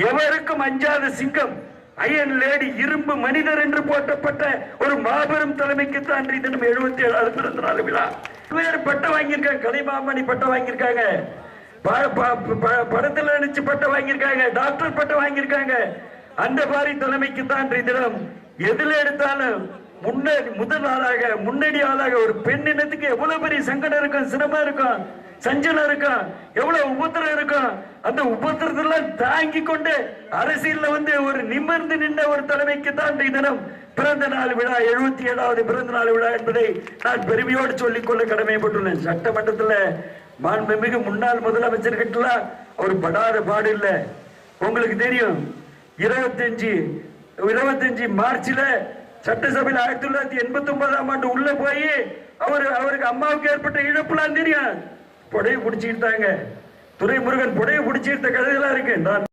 எவருக்கும் அஞ்சாத சிங்கம், அயன் லேடி, இரும்பு மனிதர் என்று போற்றப்பட்ட ஒரு மாபெரும் தலைமைக்குத்தான் தினம் 77வது பிறந்த நாள் விழா. வேறு பட்டம் வாங்கியிருக்காங்க, கலைமாமணி பட்டம் வாங்கியிருக்காங்க, படத்தில் நினைச்சு பட்டம் வாங்கியிருக்காங்க, டாக்டர் பட்டம் வாங்கியிருக்காங்க. அந்த மாதிரி தலைமைக்கு தான் தினம் எதுல எடுத்தாலும் முதல் ஆளாக, முன்னணி ஆளாக ஒரு பெண் இனத்துக்கு எவ்வளவு பெரிய சங்கடம் இருக்கும், சிரமம் இருக்கும், சஞ்சலம் இருக்கும், எவ்வளவு உபத்திரம் இருக்கும். அந்த உபத்திரத்தெல்லாம் தாங்கி கொண்டு அரசியல்ல ஒரு நிமிர்ந்து நின்ற ஒரு தலைமைக்கு தான் தினம் பிறந்த நாள் விழா, 77வது பிறந்த நாள் விழா என்பதை நான் பெருமையோடு சொல்லிக்கொள்ள கடமைப்பட்டுள்ளேன். சட்டமன்றத்தில் மாண்புமிகு முன்னாள் முதலமைச்சர் கிட்டலாம் அவர் படாத பாடு இல்லை. உங்களுக்கு தெரியும், 25 மார்ச்ல சட்டசபையில் 1989ஆம் ஆண்டு உள்ள போய் அவருக்கு அம்மாவுக்கு ஏற்பட்ட இழப்புலாம் தெரியும். புடைய பிடிச்சிட்டாங்க, துரைமுருகன் புடைய பிடிச்சிருந்த கதையெல்லாம் இருக்கு.